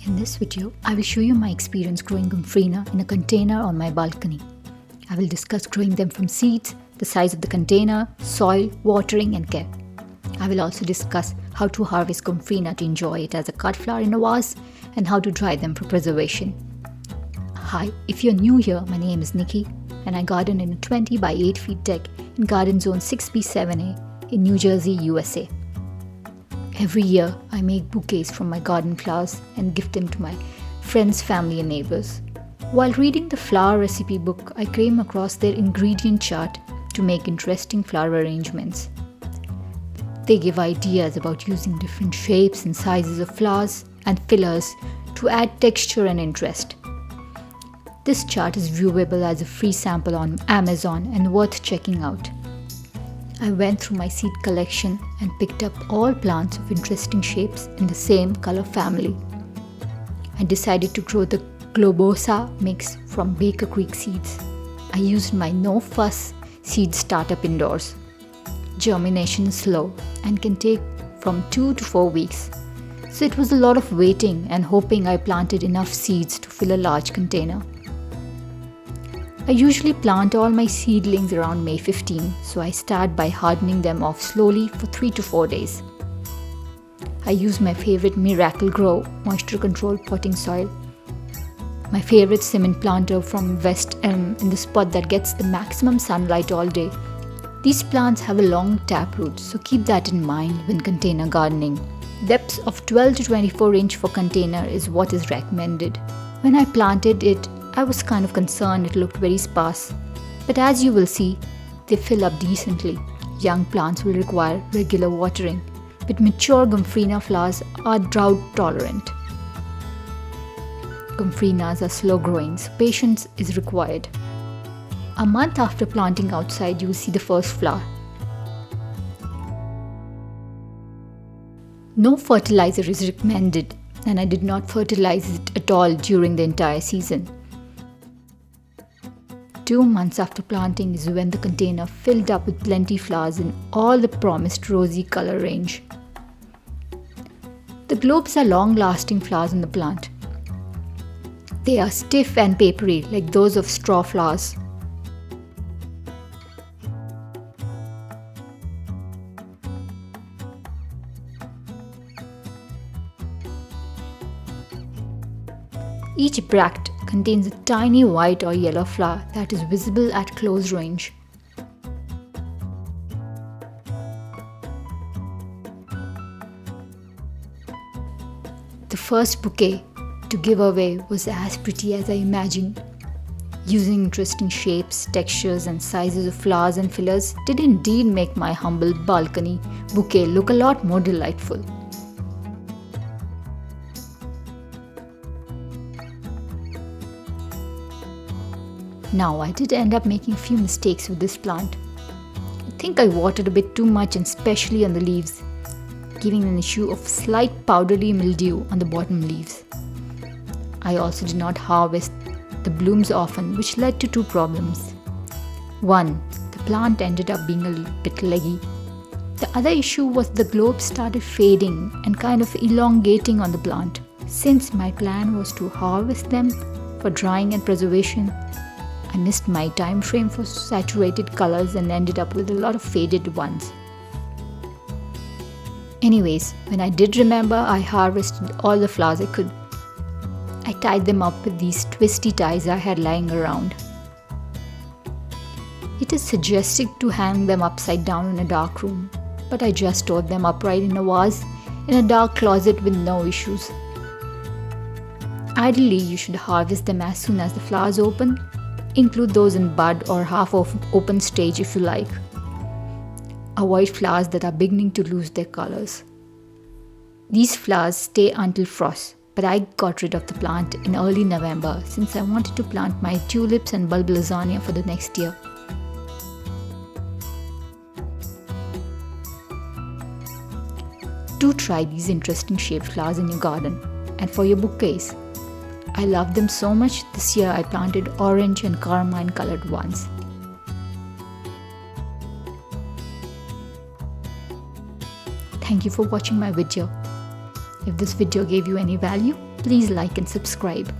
In this video, I will show you my experience growing Gomphrena in a container on my balcony. I will discuss growing them from seeds, the size of the container, soil, watering and care. I will also discuss how to harvest Gomphrena to enjoy it as a cut flower in a vase and how to dry them for preservation. Hi, if you're new here, my name is Nikki and I garden in a 20 by 8 feet deck in Garden Zone 6B7A in New Jersey, USA. Every year, I make bouquets from my garden flowers and gift them to my friends, family and neighbors. While reading the flower recipe book, I came across their ingredient chart to make interesting flower arrangements. They give ideas about using different shapes and sizes of flowers and fillers to add texture and interest. This chart is viewable as a free sample on Amazon and worth checking out. I went through my seed collection and picked up all plants of interesting shapes in the same color family. I decided to grow the Globosa mix from Baker Creek seeds. I used my no-fuss seed startup indoors. Germination is slow and can take from 2 to 4 weeks. So it was a lot of waiting and hoping I planted enough seeds to fill a large container. I usually plant all my seedlings around May 15, so I start by hardening them off slowly for 3 to 4 days. I use my favorite Miracle Grow moisture controlled potting soil, my favorite cement planter from West Elm in the spot that gets the maximum sunlight all day. These plants have a long taproot, so keep that in mind when container gardening. Depths of 12 to 24 inch for container is what is recommended. When I planted it, I was kind of concerned it looked very sparse, but as you will see, they fill up decently. Young plants will require regular watering, but mature Gomphrena flowers are drought tolerant. Gompphrenas are slow growing, so patience is required. A month after planting outside, you will see the first flower. No fertilizer is recommended, and I did not fertilize it at all during the entire season. 2 months after planting is when the container filled up with plenty flowers in all the promised rosy color range. The globes are long-lasting flowers in the plant. They are stiff and papery like those of straw flowers. Each bract contains a tiny white or yellow flower that is visible at close range. The first bouquet to give away was as pretty as I imagined. Using interesting shapes, textures and sizes of flowers and fillers did indeed make my humble balcony bouquet look a lot more delightful. Now, I did end up making a few mistakes with this plant. I think I watered a bit too much and especially on the leaves, giving an issue of slight powdery mildew on the bottom leaves. I also did not harvest the blooms often, which led to 2 problems. One, the plant ended up being a bit leggy. The other issue was the globes started fading and kind of elongating on the plant. Since my plan was to harvest them for drying and preservation, I missed my time frame for saturated colors and ended up with a lot of faded ones. Anyways, when I did remember, I harvested all the flowers I could. I tied them up with these twisty ties I had lying around. It is suggested to hang them upside down in a dark room, but I just stored them upright in a vase in a dark closet with no issues. Ideally, you should harvest them as soon as the flowers open. Include those in bud or half open stage if you like. Avoid flowers that are beginning to lose their colors. These flowers stay until frost, but I got rid of the plant in early November since I wanted to plant my tulips and bulb lasagna for the next year. Do try these interesting shaped flowers in your garden and for your bouquets. I love them so much, this year I planted orange and carmine colored ones. Thank you for watching my video. If this video gave you any value, please like and subscribe.